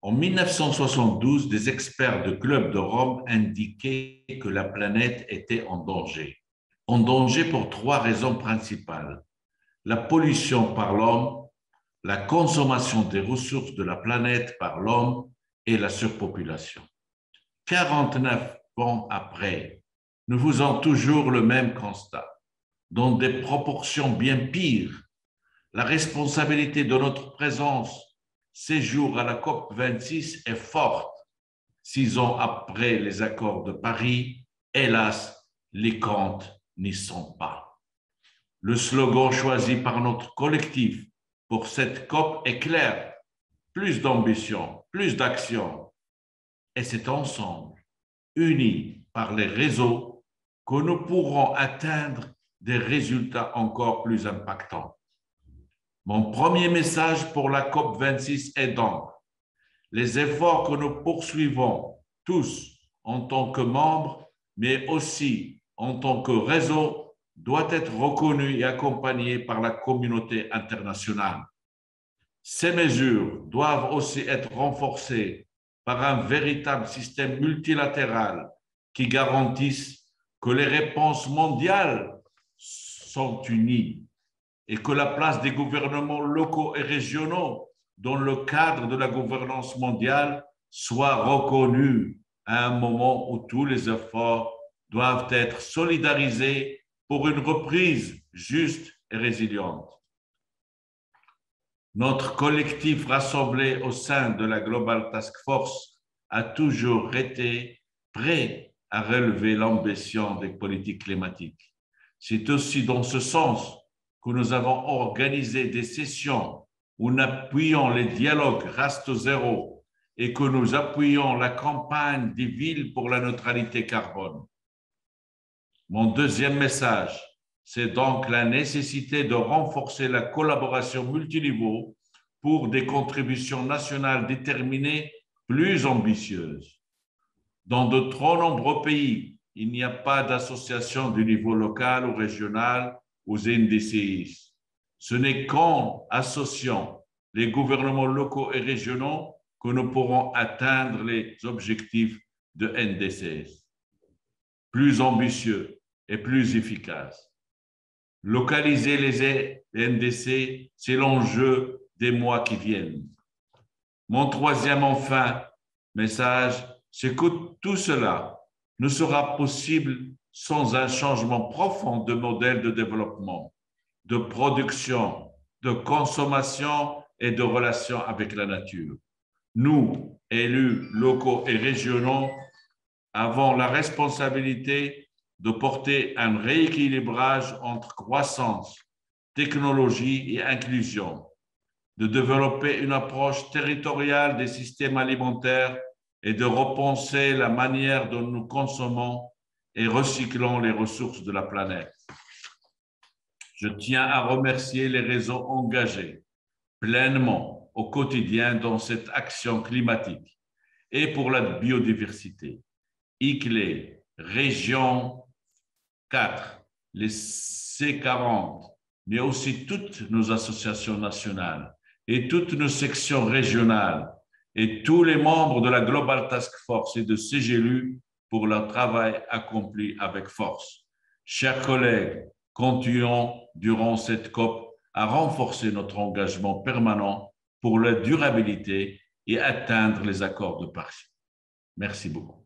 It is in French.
En 1972, des experts de Club de Rome indiquaient que la planète était en danger. En danger pour trois raisons principales: la pollution par l'homme, la consommation des ressources de la planète par l'homme et la surpopulation. 49 ans après, nous faisons toujours le même constat, dans des proportions bien pires. La responsabilité de notre présence ces jours à la COP26 est forte. 6 ans après les accords de Paris, hélas, les comptes n'y sont pas. Le slogan choisi par notre collectif pour cette COP est clair: plus d'ambition, plus d'action. Et c'est ensemble, unis par les réseaux, que nous pourrons atteindre des résultats encore plus impactants. Mon premier message pour la COP26 est donc: les efforts que nous poursuivons tous en tant que membres, mais aussi en tant que réseau, doivent être reconnus et accompagnés par la communauté internationale. Ces mesures doivent aussi être renforcées par un véritable système multilatéral qui garantisse que les réponses mondiales sont unies et que la place des gouvernements locaux et régionaux dans le cadre de la gouvernance mondiale soit reconnue à un moment où tous les efforts doivent être solidarisés pour une reprise juste et résiliente. Notre collectif rassemblé au sein de la Global Task Force a toujours été prêt à relever l'ambition des politiques climatiques. C'est aussi dans ce sens que nous avons organisé des sessions où nous appuyons les dialogues Rasto Zéro et que nous appuyons la campagne des villes pour la neutralité carbone. Mon deuxième message, c'est donc la nécessité de renforcer la collaboration multiniveau pour des contributions nationales déterminées plus ambitieuses. Dans de trop nombreux pays, il n'y a pas d'association du niveau local ou régional aux NDCI. Ce n'est qu'en associant les gouvernements locaux et régionaux que nous pourrons atteindre les objectifs de NDCS. Plus ambitieux et plus efficace. Localiser les NDC, c'est l'enjeu des mois qui viennent. Mon troisième message, c'est que tout cela ne sera possible sans un changement profond de modèle de développement, de production, de consommation et de relation avec la nature. Nous, élus locaux et régionaux, avons la responsabilité de porter un rééquilibrage entre croissance, technologie et inclusion, de développer une approche territoriale des systèmes alimentaires et de repenser la manière dont nous consommons et recyclons les ressources de la planète. Je tiens à remercier les réseaux engagés pleinement au quotidien dans cette action climatique et pour la biodiversité. ICLE, Région 4, les C40, mais aussi toutes nos associations nationales et toutes nos sections régionales et tous les membres de la Global Task Force et de CGLU pour leur travail accompli avec force. Chers collègues, continuons durant cette COP à renforcer notre engagement permanent pour la durabilité et atteindre les accords de Paris. Merci beaucoup.